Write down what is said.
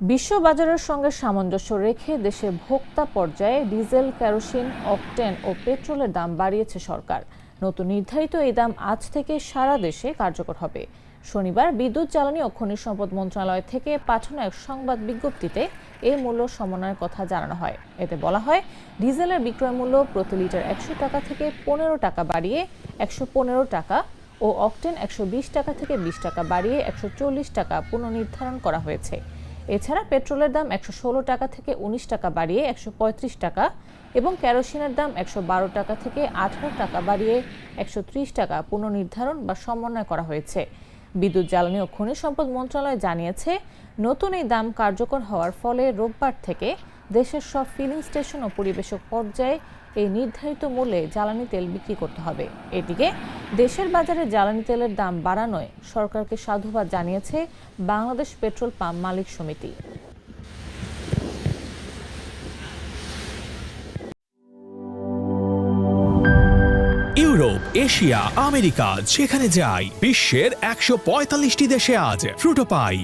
বিশ্ববাজারের সঙ্গে সামঞ্জস্য রেখে দেশে ভোক্তা পর্যায়ে ডিজেল, কেরোসিন, অকটেন ও পেট্রোলের দাম বাড়িয়েছে সরকার। নতুন নির্ধারিত এই দাম আজ থেকে সারা দেশে কার্যকর হবে। শনিবার বিদ্যুৎ, জ্বালানি ও খনিজ সম্পদ মন্ত্রণালয় থেকে পাঠানো এক সংবাদ বিজ্ঞপ্তিতে এই মূল্য সমন্বয়ের কথা জানানো হয়। এতে বলা হয়, ডিজেলের বিক্রয় মূল্য প্রতি লিটার 100 টাকা থেকে 15 টাকা বাড়িয়ে 115 টাকা ও অকটেন 120 টাকা থেকে 20 টাকা বাড়িয়ে 140 টাকা পুনর্নির্ধারণ করা হয়েছে। এছাড়া পেট্রোলের দাম 116 টাকা থেকে 19 টাকা বাড়িয়ে 135 টাকা এবং কেরোসিনের দাম 112 টাকা থেকে 18 টাকা বাড়িয়ে 130 টাকা পুনর্নির্ধারণ বা সমন্বয় করা হয়েছে। বিদ্যুৎ, জ্বালানি ও খনিজ সম্পদ মন্ত্রণালয় জানিয়েছে, নতুন এই দাম কার্যকর হওয়ার ফলে রোববার থেকে দেশের সব ফিলিং স্টেশন ও পরিবেশক পর্যায়ে এই নির্ধারিত মূল্যে জ্বালানি তেল বিক্রি করতে হবে। এদিকে দেশের বাজারে জ্বালানি তেলের দাম বাড়ানোয় সরকারকে সাধুবাদ জানিয়েছে বাংলাদেশ পেট্রোল পাম্প মালিক সমিতি। ইউরোপ, এশিয়া, আমেরিকা যেখানে যাই, বিশ্বের 145টি দেশে আজ ফ্রুটো পাই।